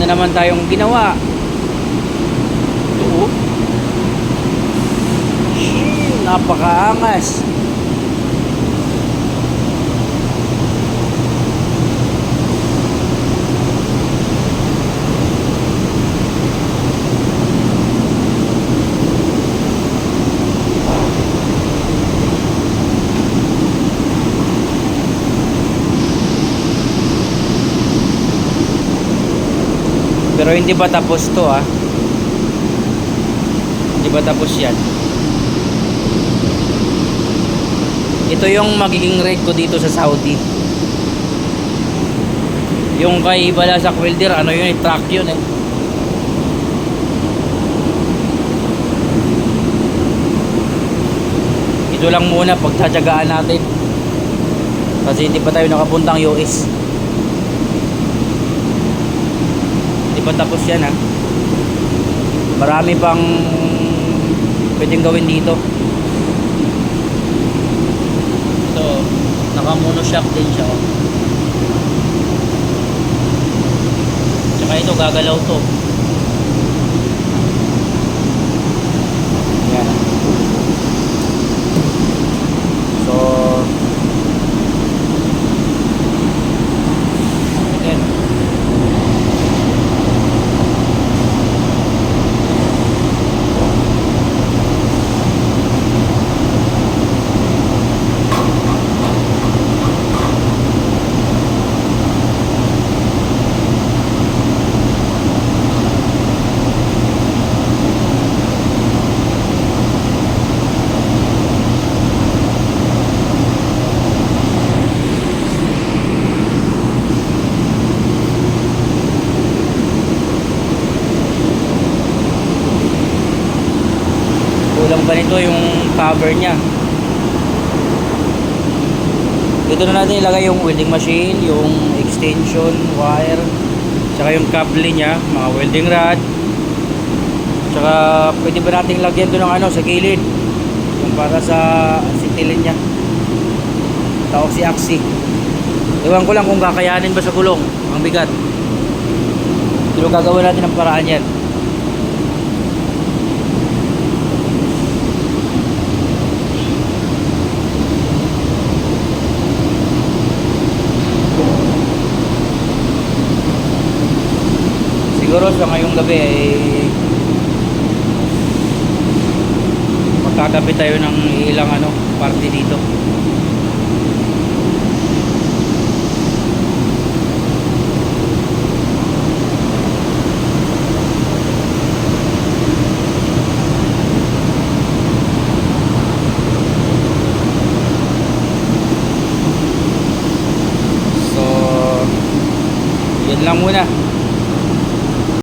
na naman tayong ginawa. Ito, napakaangas. Pero hindi pa tapos to, ah. Hindi pa tapos yan. Ito yung magiging rate ko dito sa Saudi. Yung kay Balasak Welder, ano yun, truck yun eh. Ito lang muna pagtsatsagaan natin. Kasi hindi pa tayo nakapuntang US. Hindi pa tapos yan, ha. Marami pang pwedeng gawin dito. Ito, naka monoshock din siya, oh. Tsaka ito, gagalaw to. Yan. So again, kulang pa nito yung cover nya. Dito na natin ilagay yung welding machine, yung extension wire, tsaka yung cable nya, mga welding rod. Tsaka pwede ba natin lagyan doon ng ano sa gilid, yung para sa sitilin nya, tawag si axi. Iwan ko lang kung kakayanin ba sa gulong, ang bigat. Pero gagawin natin ang paraan yan. Siguro sa ngayong gabi ay magkakape tayo ng ilang ano, party dito. So, yan lang muna.